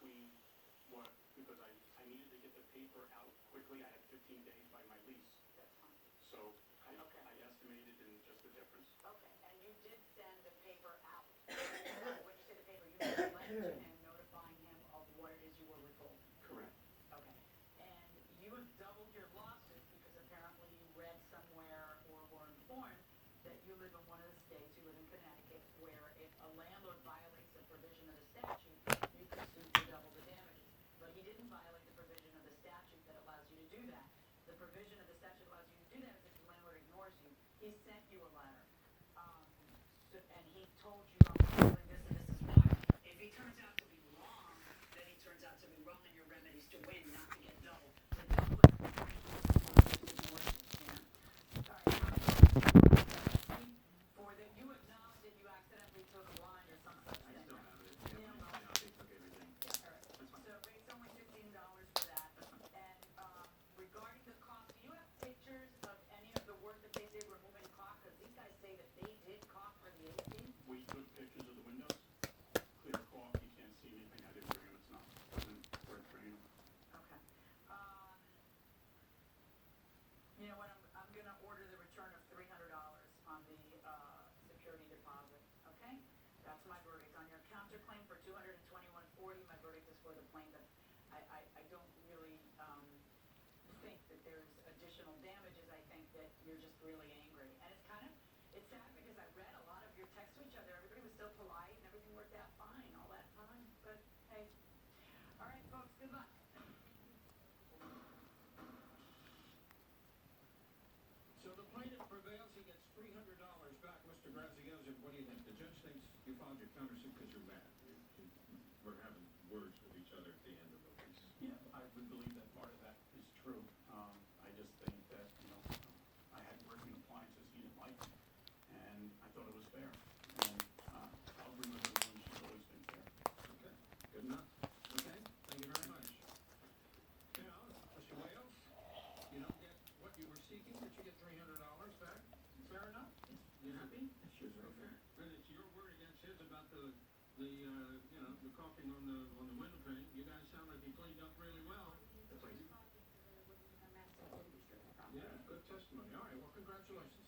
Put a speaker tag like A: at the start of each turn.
A: between what, because I needed to get the paper out quickly. I had 15 days by my lease.
B: That's fine.
A: So
B: Okay.
A: I estimated in just the difference.
B: Okay, and you did send the paper out. When you say the paper, you sent a letter to him notifying him of what it is you were withholding.
A: Correct.
B: Okay, and you have doubled your lawsuit because apparently you read somewhere or were informed that you live in one of the states, you live in Connecticut, where if a landlord violates a provision of the statute, you can sue for double the damages. But he didn't violate the provision of the statute that allows you to do that. The provision of the statute allows you to do that is if the landlord ignores you. He sent you a letter, and he told you, I'm withholding this and this is why. If he turns out to be wrong, then he turns out to be wrong, and your remedy is to win, not to get double. The double is the ignores you, yeah? All right. For that, you acknowledge that you accidentally took a line or some such
A: I
B: thing.
A: still have it.
B: Yeah, well,
A: They took everything.
B: yeah, all right.
A: That's fine.
B: So it's only $15 for that. And regarding the caulk, do you have pictures of any of the work that they did removing caulk? Because these guys say that they did caulk for the AC.
A: We took pictures of the windows. Clear caulk. You can't see anything. I didn't bring them. It's not. Wasn't worth bringing them.
B: Okay. You know what, I'm gonna order the return of $300 on the, security deposit, okay? That's my verdict. On your counterclaim for $221.40, my verdict is for the plaintiff. I don't really, think that there's additional damages. I think that you're just really angry. And it's sad because I read a lot of your texts to each other. Everybody was so polite and everything worked out fine all that time, but hey. All right, folks, good luck.
C: So the plaintiff prevails, he gets $300 back. Mr. Graziano, what do you think? The judge thinks you filed your countersuit because you're mad. We're having words with each other at the end of the lease.
A: Yeah, I would believe that part of that is true. I just think that, I had working appliances he didn't like, and I thought it was fair. And I'll agree with her when she's always been fair.
C: Okay, good enough. Okay, thank you very much. Now, Mr. Wales, you don't get what you were seeking, but you get $300 back. Fair enough? You happy?
A: Sure, very fair.
C: But it's your word against his about the caulking on the window pane. You guys sound like you cleaned up really well.
A: That's right.
C: Yeah, good testimony. All right, well, congratulations.